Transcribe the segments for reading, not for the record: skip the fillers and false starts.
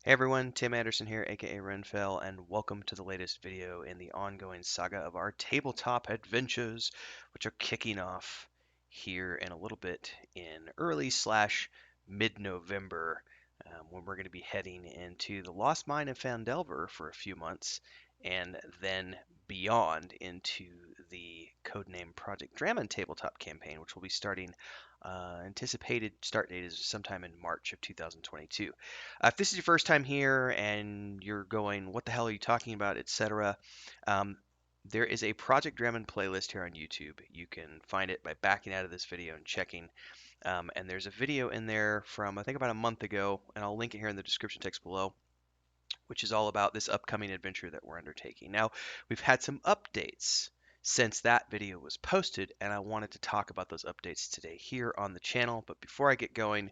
Hey everyone, Tim Anderson here, aka Renfell, and welcome to the latest video in the ongoing saga of our tabletop adventures, which are kicking off here in a little bit in early slash mid-November, when we're going to be heading into the Lost Mine of Phandelver for a few months, and then beyond into the codename Project Dramon tabletop campaign, which will be starting. Anticipated start date is sometime in March of 2022. If this is your first time here and you're going, what the hell are you talking about, etc., um, there is a Project Dramon playlist here on YouTube. You can find it by backing out of this video and checking. And there's a video in there from, I think, about a month ago, and I'll link it here in the description text below, which is all about this upcoming adventure that we're undertaking. Now, we've had some updates since that video was posted, and I wanted to talk about those updates today here on the channel. But before I get going,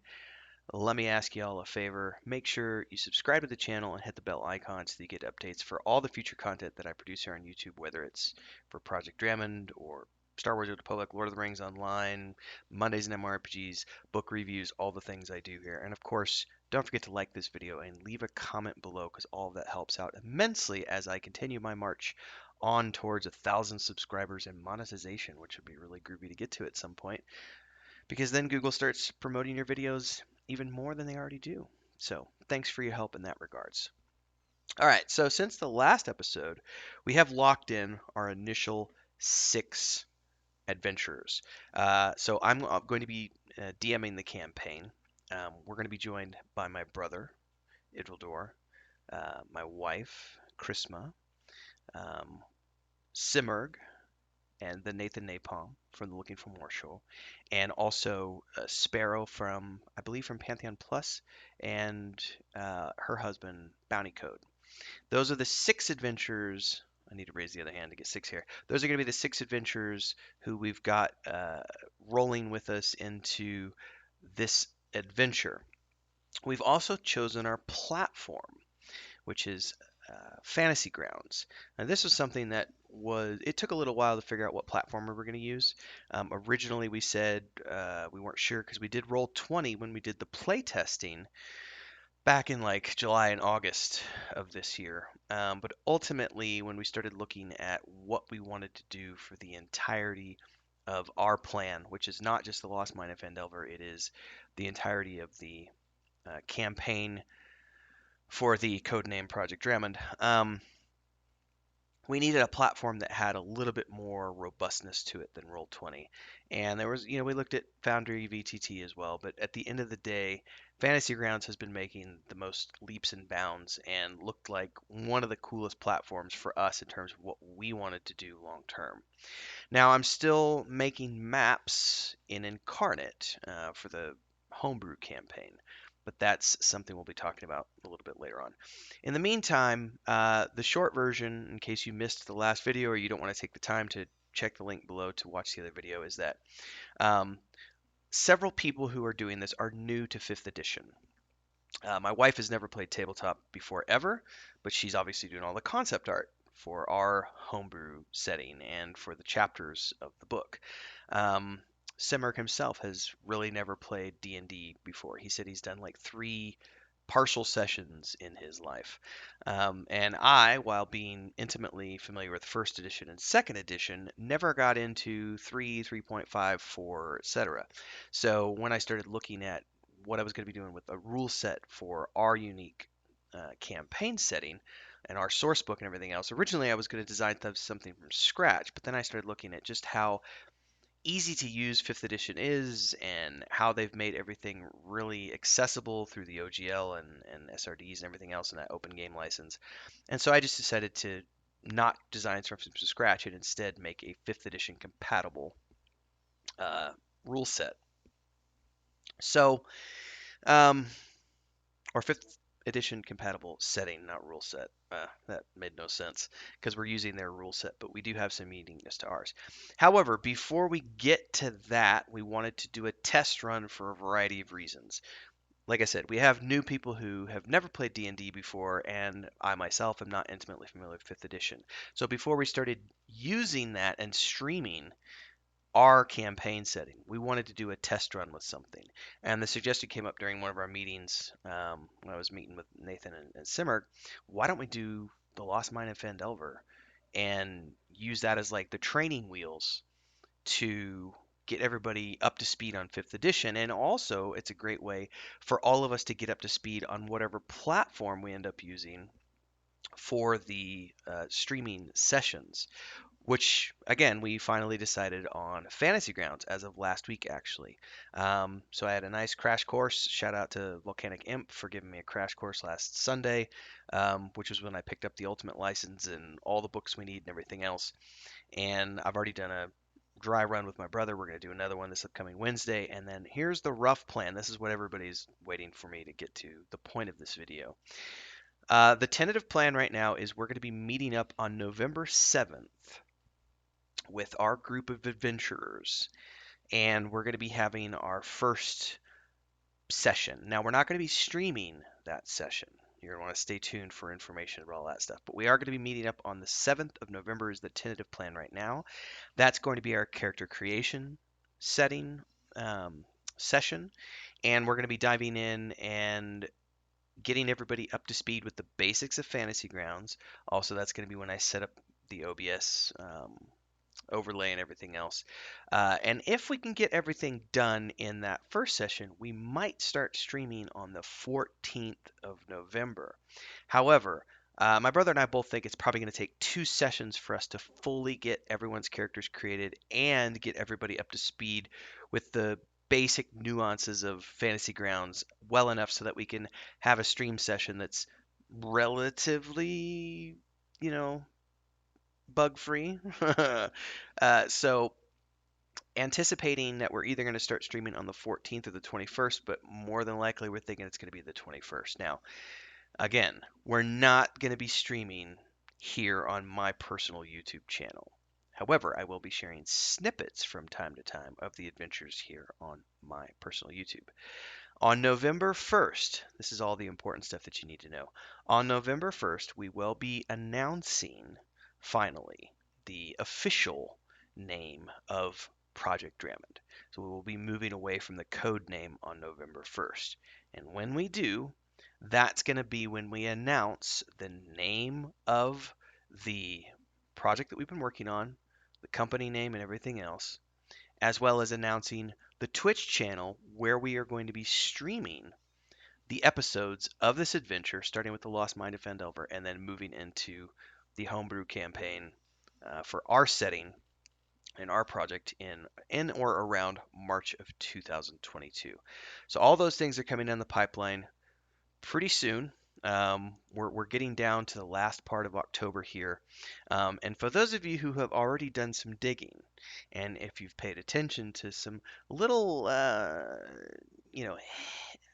let me ask y'all a favor. Make sure you subscribe to the channel and hit the bell icon so that you get updates for all the future content that I produce here on YouTube, whether it's for Project Drummond or Star Wars: The Republic, Lord of the Rings Online, Mondays and MMORPGs, book reviews, all the things I do here. And of course, don't forget to like this video and leave a comment below because all of that helps out immensely as I continue my march on towards 1,000 subscribers and monetization, which would be really groovy to get to at some point because then Google starts promoting your videos even more than they already do. So thanks for your help in that regards. All right, so since the last episode, we have locked in our initial 6 adventurers. So I'm going to be DMing the campaign. We're going to be joined by my brother, Idhradlor, my wife, Crisma, um, Simurgh, and the Nathan Napalm from the Looking for More show, and also Sparoh from, I believe, from Pantheon Plus, and her husband, Bountycode. Those are the 6 adventurers. I need to raise the other hand to get 6 here. Those are going to be the 6 adventurers who we've got rolling with us into this adventure. We've also chosen our platform, which is Fantasy Grounds. Now, this was something that it took a little while to figure out what platform we were going to use. Originally, we said we weren't sure because we did roll 20 when we did the play testing back in like July and August of this year. But ultimately, when we started looking at what we wanted to do for the entirety of our plan, which is not just the Lost Mine of Phandelver, it is the entirety of the campaign for the codename Project Drummond. We needed a platform that had a little bit more robustness to it than Roll20. And there was, we looked at Foundry VTT as well, but at the end of the day, Fantasy Grounds has been making the most leaps and bounds and looked like one of the coolest platforms for us in terms of what we wanted to do long term. Now, I'm still making maps in Incarnate for the homebrew campaign, but that's something we'll be talking about a little bit later on. In the meantime, the short version, in case you missed the last video or you don't want to take the time to check the link below to watch the other video, is that um, several people who are doing this are new to 5th edition. My wife has never played tabletop before ever, but she's obviously doing all the concept art for our homebrew setting and for the chapters of the book. Simurgh himself has really never played D&D before. He said he's done like 3 partial sessions in his life. And I, while being intimately familiar with 1st edition and 2nd edition, never got into 3, 3.5, 4, etc. So when I started looking at what I was going to be doing with a rule set for our unique campaign setting and our source book and everything else. Originally, I was going to design something from scratch, but then I started looking at just how easy to use 5th edition is and how they've made everything really accessible through the OGL and SRDs and everything else in that open game license. And so I just decided to not design from scratch and instead make a 5th edition compatible rule set. So, um, or 5th edition compatible setting, not rule set. That made no sense because we're using their rule set, but we do have some uniqueness to ours. However, before we get to that, we wanted to do a test run for a variety of reasons. Like I said, we have new people who have never played D&D before, and I myself am not intimately familiar with 5th edition. So before we started using that and streaming our campaign setting. We wanted to do a test run with something. And the suggestion came up during one of our meetings when I was meeting with Nathan and Simurgh. Why don't we do the Lost Mine of Phandelver and use that as like the training wheels to get everybody up to speed on 5th edition? And also, it's a great way for all of us to get up to speed on whatever platform we end up using for the streaming sessions, which again we finally decided on Fantasy Grounds as of last week actually. So I had a nice crash course. Shout out to Volcanic Imp for giving me a crash course last Sunday, which was when I picked up the Ultimate license and all the books we need and everything else. And I've already done a dry run with my brother. We're going to do another one this upcoming Wednesday. And then here's the rough plan. This is what everybody's waiting for me to get to the point of this video. The tentative plan right now is we're going to be meeting up on November 7th with our group of adventurers, and we're going to be having our first session. Now, we're not going to be streaming that session. You're going to want to stay tuned for information about all that stuff. But we are going to be meeting up on the 7th of November is the tentative plan right now. That's going to be our character creation setting session. And we're going to be diving in and getting everybody up to speed with the basics of Fantasy Grounds. Also, that's going to be when I set up the OBS overlay and everything else. And if we can get everything done in that first session, we might start streaming on the 14th of November. However, my brother and I both think it's probably going to take 2 sessions for us to fully get everyone's characters created and get everybody up to speed with the basic nuances of Fantasy Grounds well enough so that we can have a stream session that's relatively, you know, bug free. So anticipating that we're either going to start streaming on the 14th or the 21st, but more than likely we're thinking it's going to be the 21st. Now, again, we're not going to be streaming here on my personal YouTube channel. However, I will be sharing snippets from time to time of the adventures here on my personal YouTube. On November 1st, this is all the important stuff that you need to know. On November 1st, we will be announcing finally the official name of Project Drummond. So we will be moving away from the code name on November 1st. And when we do, that's going to be when we announce the name of the project that we've been working on, the company name, and everything else, as well as announcing the Twitch channel where we are going to be streaming the episodes of this adventure, starting with the Lost Mine of Phandelver and then moving into the homebrew campaign for our setting and our project in or around March of 2022. So all those things are coming down the pipeline pretty soon. We're getting down to the last part of October here. And for those of you who have already done some digging, and if you've paid attention to some little, you know,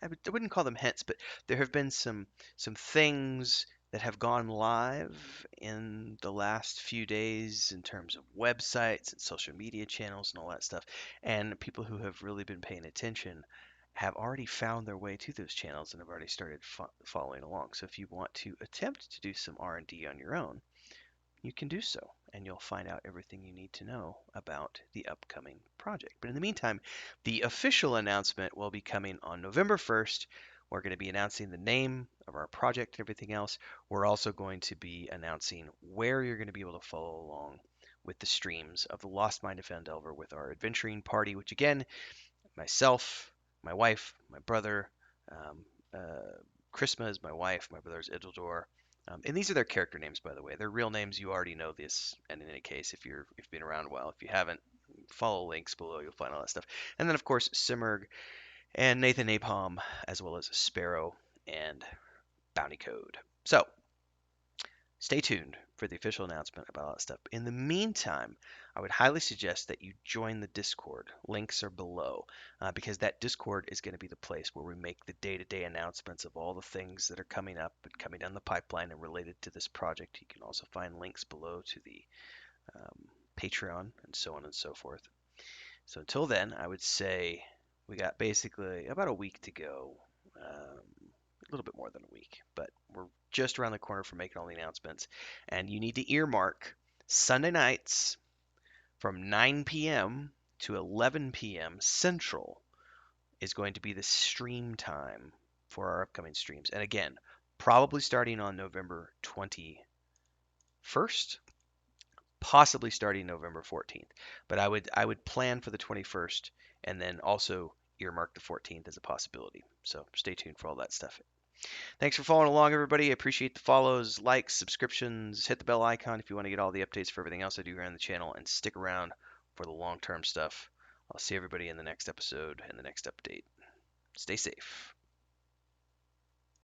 I wouldn't call them hints, but there have been some things that have gone live in the last few days in terms of websites and social media channels and all that stuff. And people who have really been paying attention have already found their way to those channels and have already started following along. So if you want to attempt to do some R&D on your own, you can do so, and you'll find out everything you need to know about the upcoming project. But in the meantime, the official announcement will be coming on November 1st. We're going to be announcing the name of our project and everything else. We're also going to be announcing where you're going to be able to follow along with the streams of the Lost Mine of Phandelver with our adventuring party, which again, myself, my wife, my brother, um, Crisma is my wife, my brother's Idhradlor. And these are their character names, by the way. Their real names, you already know this. And in any case, if you've been around a while, if you haven't, follow links below. You'll find all that stuff. And then, of course, Simurgh and Nathan Napalm, as well as Sparoh and Bountycode. So stay tuned for the official announcement about all that stuff. In the meantime, I would highly suggest that you join the Discord. Links are below because that Discord is going to be the place where we make the day-to-day announcements of all the things that are coming up and coming down the pipeline and related to this project. You can also find links below to the Patreon and so on and so forth. So until then, I would say we got basically about a week to go. A little bit more than a week, but we're just around the corner from making all the announcements. And you need to earmark Sunday nights from 9 p.m. to 11 p.m. Central is going to be the stream time for our upcoming streams. And again, probably starting on November 21st, possibly starting November 14th. But I would plan for the 21st and then also earmark the 14th as a possibility. So stay tuned for all that stuff. Thanks for following along, everybody. I appreciate the follows, likes, subscriptions. Hit the bell icon if you want to get all the updates for everything else I do here on the channel, and stick around for the long-term stuff. I'll see everybody in the next episode and the next update. Stay safe.